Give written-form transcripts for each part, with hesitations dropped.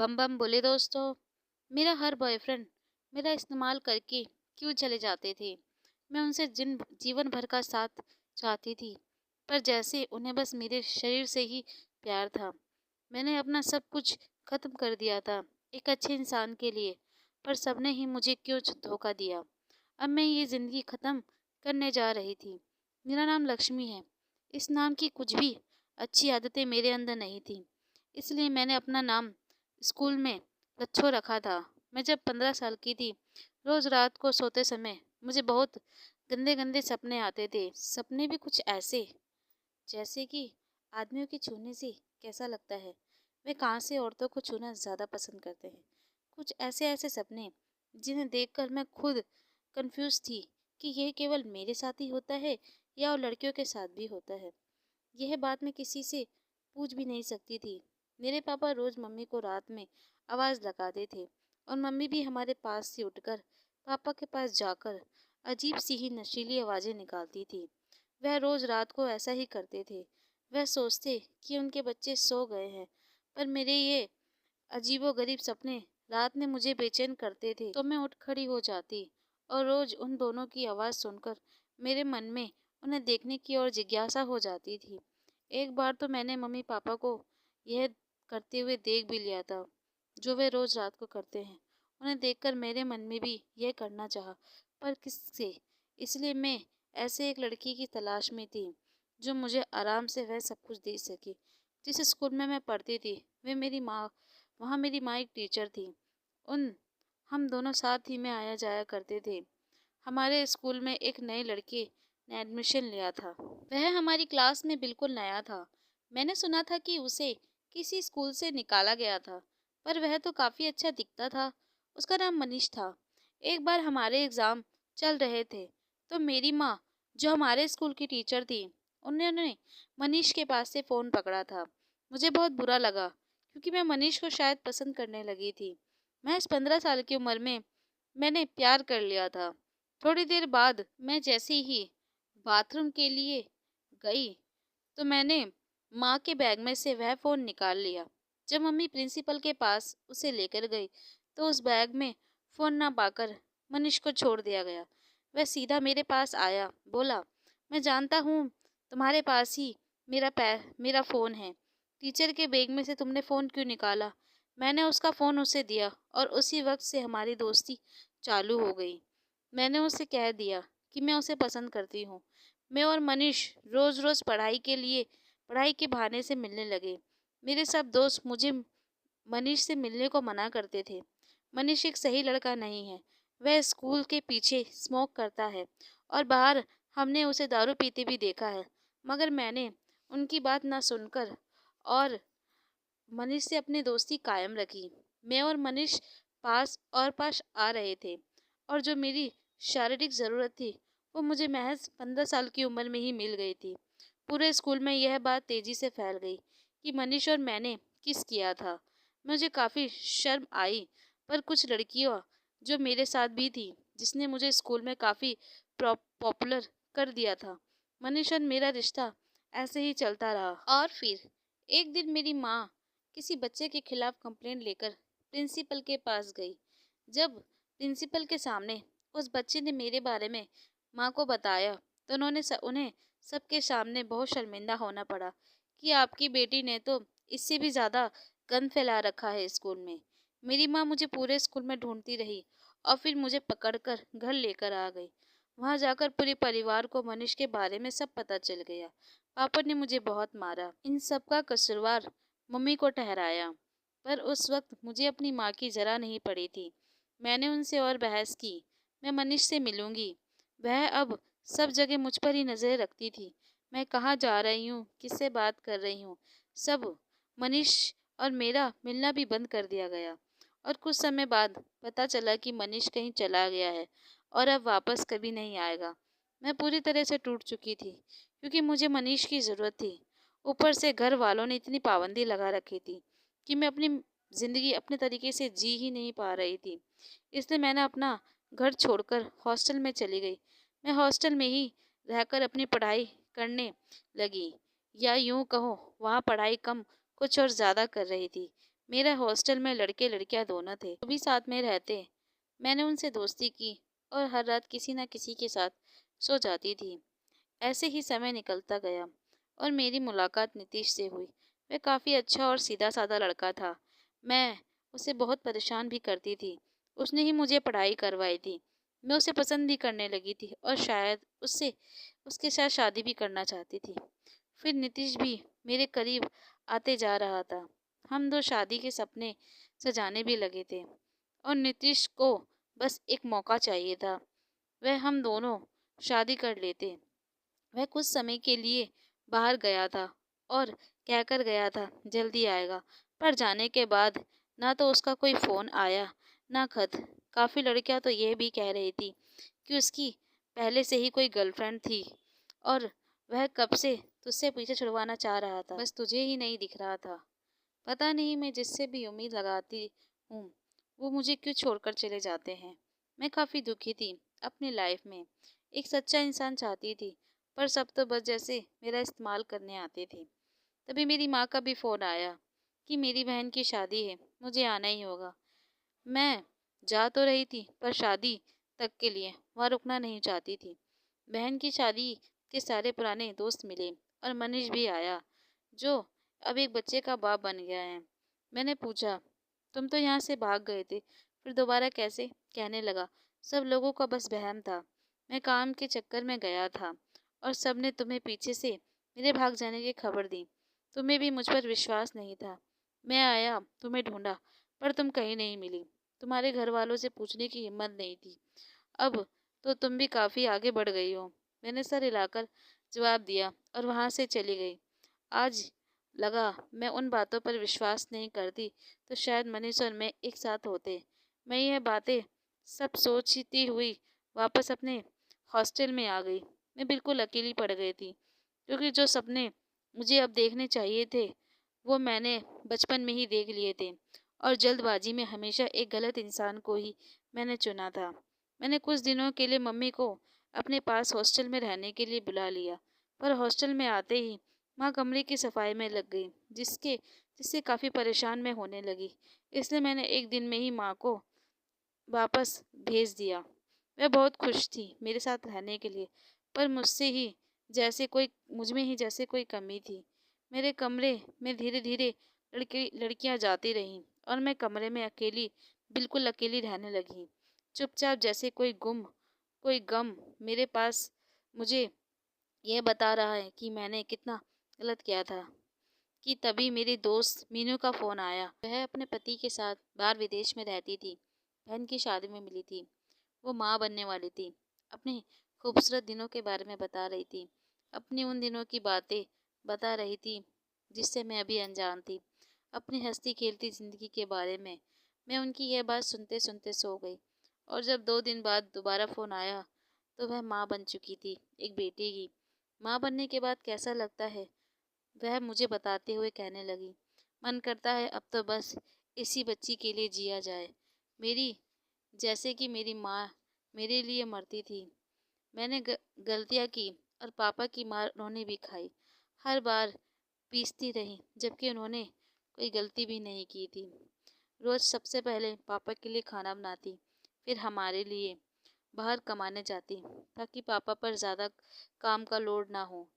बम बम बोले दोस्तों। मेरा हर बॉयफ्रेंड मेरा इस्तेमाल करके क्यों चले जाते थे। मैं उनसे जिन जीवन भर का साथ चाहती थी, पर जैसे उन्हें बस मेरे शरीर से ही प्यार था। मैंने अपना सब कुछ खत्म कर दिया था एक अच्छे इंसान के लिए, पर सबने ही मुझे क्यों धोखा दिया। अब मैं ये जिंदगी खत्म करने जा रही थी। मेरा नाम लक्ष्मी है। इस नाम की कुछ भी अच्छी आदतें मेरे अंदर नहीं थी, इसलिए मैंने अपना नाम स्कूल में लच्छो रखा था। मैं जब 15 साल की थी, रोज रात को सोते समय मुझे बहुत गंदे गंदे सपने आते थे। सपने भी कुछ ऐसे, जैसे कि आदमियों के छूने से कैसा लगता है, वे कहाँ से औरतों को छूना ज़्यादा पसंद करते हैं। कुछ ऐसे ऐसे सपने जिन्हें देखकर मैं खुद कंफ्यूज थी कि यह केवल मेरे साथ ही होता है या और लड़कियों के साथ भी होता है। यह बात मैं किसी से पूछ भी नहीं सकती थी। मेरे पापा रोज मम्मी को रात में आवाज़ लगाते थे, और मम्मी भी हमारे पास से उठकर पापा के पास जाकर अजीब सी ही नशीली आवाज़ें निकालती थी। वह रोज रात को ऐसा ही करते थे। वह सोचते कि उनके बच्चे सो गए हैं, पर मेरे ये अजीबोगरीब सपने रात में मुझे बेचैन करते थे। तो मैं उठ खड़ी हो जाती और रोज उन दोनों की आवाज़ सुनकर मेरे मन में उन्हें देखने की और जिज्ञासा हो जाती थी। एक बार तो मैंने मम्मी पापा को यह करते हुए देख भी लिया था, जो वे रोज रात को करते हैं। उन्हें देखकर मेरे मन में भी यह करना चाहा, पर किससे। इसलिए मैं ऐसे एक लड़की की तलाश में थी जो मुझे आराम से वह सब कुछ दे सके। जिस स्कूल में मैं पढ़ती थी, वे मेरी माँ वहाँ मेरी माँ एक टीचर थी। उन हम दोनों साथ ही में आया जाया करते थे। हमारे स्कूल में एक नए लड़के ने एडमिशन लिया था। वह हमारी क्लास में बिल्कुल नया था। मैंने सुना था कि उसे किसी स्कूल से निकाला गया था, पर वह तो काफ़ी अच्छा दिखता था। उसका नाम मनीष था। एक बार हमारे एग्ज़ाम चल रहे थे, तो मेरी माँ, जो हमारे स्कूल की टीचर थी, उन्होंने मनीष के पास से फ़ोन पकड़ा था। मुझे बहुत बुरा लगा, क्योंकि मैं मनीष को शायद पसंद करने लगी थी। महज 15 साल की उम्र में मैंने प्यार कर लिया था। थोड़ी देर बाद मैं जैसे ही बाथरूम के लिए गई, तो मैंने माँ के बैग में से वह फ़ोन निकाल लिया। जब मम्मी प्रिंसिपल के पास उसे लेकर गई, तो उस बैग में फ़ोन ना पाकर मनीष को छोड़ दिया गया। वह सीधा मेरे पास आया, बोला, मैं जानता हूँ तुम्हारे पास ही मेरा फ़ोन है। टीचर के बैग में से तुमने फ़ोन क्यों निकाला। मैंने उसका फ़ोन उसे दिया, और उसी वक्त से हमारी दोस्ती चालू हो गई। मैंने उसे कह दिया कि मैं उसे पसंद करती हूँ। मैं और मनीष रोज़ रोज़ पढ़ाई के बहाने से मिलने लगे। मेरे सब दोस्त मुझे मनीष से मिलने को मना करते थे। मनीष एक सही लड़का नहीं है। वह स्कूल के पीछे स्मोक करता है, और बाहर हमने उसे दारू पीते भी देखा है। मगर मैंने उनकी बात ना सुनकर और मनीष से अपनी दोस्ती कायम रखी। मैं और मनीष पास आ रहे थे, और जो मेरी शारीरिक ज़रूरत थी, वो मुझे महज 15 साल की उम्र में ही मिल गई थी। पूरे स्कूल में यह बात तेजी से फैल गई कि मनीष और मैंने किस किया था। मुझे काफ़ी शर्म आई, पर कुछ लड़कियों जो मेरे साथ भी थी, जिसने मुझे स्कूल में काफ़ी पॉपुलर कर दिया था। मनीष और मेरा रिश्ता ऐसे ही चलता रहा, और फिर एक दिन मेरी माँ किसी बच्चे के खिलाफ कंप्लेंट लेकर प्रिंसिपल के पास गई। जब प्रिंसिपल के सामने उस बच्चे ने मेरे बारे में माँ को बताया, तो उन्हें सबके सामने बहुत शर्मिंदा होना पड़ा कि आपकी बेटी ने तो इससे भी ज़्यादा गंद फैला रखा है स्कूल में। मेरी माँ मुझे पूरे स्कूल में ढूंढती रही, और फिर मुझे पकड़कर घर लेकर आ गई। वहाँ जाकर पूरे परिवार को मनीष के बारे में सब पता चल गया। पापा ने मुझे बहुत मारा। इन सब का कसूरवार मम्मी को ठहराया, पर उस वक्त मुझे अपनी माँ की जरा नहीं पड़ी थी। मैंने उनसे और बहस की। मैं मनीष से मिलूंगी। वह अब सब जगह मुझ पर ही नजरें रखती थी। मैं कहाँ जा रही हूँ, किससे बात कर रही हूँ, सब। मनीष और मेरा मिलना भी बंद कर दिया गया, और कुछ समय बाद पता चला कि मनीष कहीं चला गया है और अब वापस कभी नहीं आएगा। मैं पूरी तरह से टूट चुकी थी, क्योंकि मुझे मनीष की ज़रूरत थी। ऊपर से घर वालों ने इतनी पाबंदी लगा रखी थी कि मैं अपनी ज़िंदगी अपने तरीके से जी ही नहीं पा रही थी। इसलिए मैंने अपना घर छोड़कर हॉस्टल में चली गई। मैं हॉस्टल में ही रहकर अपनी पढ़ाई करने लगी, या यूं कहो वहाँ पढ़ाई कम कुछ और ज़्यादा कर रही थी। मेरा हॉस्टल में लड़के लड़कियां दोनों थे, वो भी साथ में रहते। मैंने उनसे दोस्ती की और हर रात किसी न किसी के साथ सो जाती थी। ऐसे ही समय निकलता गया और मेरी मुलाकात नीतीश से हुई। वह काफ़ी अच्छा और सीधा साधा लड़का था। मैं उसे बहुत परेशान भी करती थी। उसने ही मुझे पढ़ाई करवाई थी। मैं उसे पसंद भी करने लगी थी और शायद उससे उसके साथ शादी भी करना चाहती थी। फिर नीतीश भी मेरे करीब आते जा रहा था। हम दो शादी के सपने सजाने भी लगे थे और नीतीश को बस एक मौका चाहिए था। वह हम दोनों शादी कर लेते। वह कुछ समय के लिए बाहर गया था और कहकर गया था जल्दी आएगा, पर जाने के बाद ना तो उसका कोई फ़ोन आया ना खत। काफ़ी लड़कियां तो यह भी कह रही थी कि उसकी पहले से ही कोई गर्लफ्रेंड थी और वह कब से तुझसे पीछे छुड़वाना चाह रहा था, बस तुझे ही नहीं दिख रहा था। पता नहीं मैं जिससे भी उम्मीद लगाती हूँ वो मुझे क्यों छोड़कर चले जाते हैं। मैं काफ़ी दुखी थी अपनी लाइफ में। एक सच्चा इंसान चाहती थी, पर सब तो बस जैसे मेरा इस्तेमाल करने आते थे। तभी मेरी माँ का भी फ़ोन आया कि मेरी बहन की शादी है, मुझे आना ही होगा। मैं जा तो रही थी पर शादी तक के लिए वहाँ रुकना नहीं चाहती थी। बहन की शादी के सारे पुराने दोस्त मिले और मनीष भी आया, जो अब एक बच्चे का बाप बन गया है। मैंने पूछा, तुम तो यहाँ से भाग गए थे, फिर दोबारा कैसे? कहने लगा, सब लोगों का बस वहम था। मैं काम के चक्कर में गया था और सबने तुम्हें पीछे से मेरे भाग जाने की खबर दी। तुम्हें भी मुझ पर विश्वास नहीं था। मैं आया, तुम्हें ढूंढा, पर तुम कहीं नहीं मिली। तुम्हारे घर वालों से पूछने की हिम्मत नहीं थी। अब तो तुम भी काफ़ी आगे बढ़ गई हो। मैंने सर हिलाकर जवाब दिया और वहाँ से चली गई। आज लगा मैं उन बातों पर विश्वास नहीं करती तो शायद मनीष और मैं एक साथ होते। मैं यह बातें सब सोचती हुई वापस अपने हॉस्टल में आ गई। मैं बिल्कुल अकेली पड़ गई थी, क्योंकि जो सपने मुझे अब देखने चाहिए थे वो मैंने बचपन में ही देख लिए थे और जल्दबाजी में हमेशा एक गलत इंसान को ही मैंने चुना था। मैंने कुछ दिनों के लिए मम्मी को अपने पास हॉस्टल में रहने के लिए बुला लिया, पर हॉस्टल में आते ही माँ कमरे की सफाई में लग गई, जिससे काफ़ी परेशान मैं होने लगी। इसलिए मैंने एक दिन में ही माँ को वापस भेज दिया। वह बहुत खुश थी मेरे साथ रहने के लिए, पर मुझ में ही जैसे कोई कमी थी। मेरे कमरे में धीरे धीरे लड़कियां जाती रहीं और मैं कमरे में बिल्कुल अकेली रहने लगी। चुपचाप जैसे कोई गम मेरे पास मुझे यह बता रहा है कि मैंने कितना गलत किया था। कि तभी मेरी दोस्त मीनू का फ़ोन आया। वह अपने पति के साथ बाहर विदेश में रहती थी। बहन की शादी में मिली थी। वो माँ बनने वाली थी। अपने खूबसूरत दिनों के बारे में बता रही थी। अपनी उन दिनों की बातें बता रही थी जिससे मैं अभी अनजान थी। अपनी हंसती खेलती ज़िंदगी के बारे में। मैं उनकी यह बात सुनते सुनते सो गई और जब 2 दिन बाद दोबारा फ़ोन आया तो वह माँ बन चुकी थी, एक बेटी की। माँ बनने के बाद कैसा लगता है वह मुझे बताते हुए कहने लगी। मन करता है अब तो बस इसी बच्ची के लिए जिया जाए, मेरी जैसे कि मेरी माँ मेरे लिए मरती थी। मैंने गलतियाँ की और पापा की मार उन्होंने भी खाई। हर बार पीसती रही जबकि उन्होंने कोई गलती भी नहीं की थी। रोज़ सबसे पहले पापा के लिए खाना बनाती, फिर हमारे लिए बाहर कमाने जाती ताकि पापा पर ज़्यादा काम का लोड ना हो।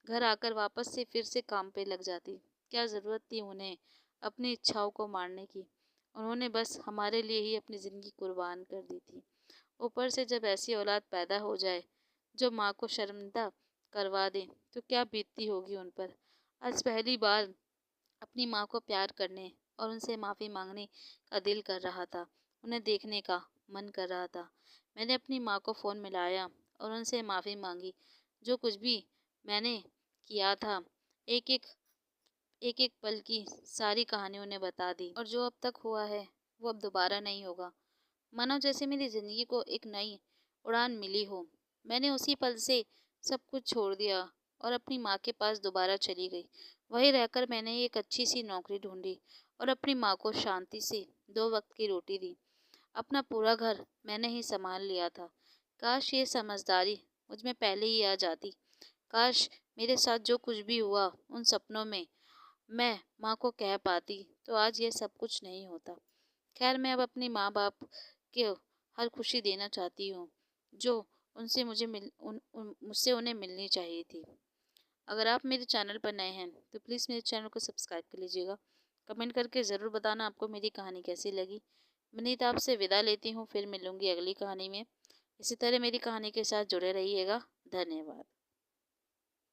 घर आकर वापस से फिर से काम पे लग जाती। क्या ज़रूरत थी उन्हें अपनी इच्छाओं को मारने की? उन्होंने बस हमारे लिए ही अपनी ज़िंदगी कुर्बान कर दी थी। ऊपर से जब ऐसी औलाद पैदा हो जाए जो माँ को शर्मिंदा करवा दे तो क्या बीतती होगी उन पर। आज पहली बार अपनी माँ को प्यार करने और उनसे माफ़ी मांगने का दिल कर रहा था। उन्हें देखने का मन कर रहा था। मैंने अपनी माँ को फ़ोन मिलाया और उनसे माफ़ी मांगी। जो कुछ भी मैंने किया था एक एक पल की सारी कहानी उन्हें बता दी और जो अब तक हुआ है वो अब दोबारा नहीं होगा। मानो जैसे मेरी ज़िंदगी को एक नई उड़ान मिली हो। मैंने उसी पल से सब कुछ छोड़ दिया और अपनी माँ के पास दोबारा चली गई। वहीं रहकर मैंने एक अच्छी सी नौकरी ढूंढी और अपनी माँ को शांति से 2 वक्त की रोटी दी। अपना पूरा घर मैंने ही संभाल लिया था। काश ये समझदारी मुझ में पहले ही आ जाती। काश मेरे साथ जो कुछ भी हुआ उन सपनों में मैं माँ को कह पाती तो आज ये सब कुछ नहीं होता। खैर, मैं अब अपनी माँ बाप को हर खुशी देना चाहती हूँ जो उनसे मुझे मिल उन, उन मुझसे उन्हें मिलनी चाहिए थी। अगर आप मेरे चैनल पर नए हैं तो प्लीज़ मेरे चैनल को सब्सक्राइब कर लीजिएगा। कमेंट करके ज़रूर बताना आपको मेरी कहानी कैसी लगी। मैं नीता आपसे विदा लेती हूँ, फिर मिलूंगी अगली कहानी में। इसी तरह मेरी कहानी के साथ जुड़े रहिएगा। धन्यवाद।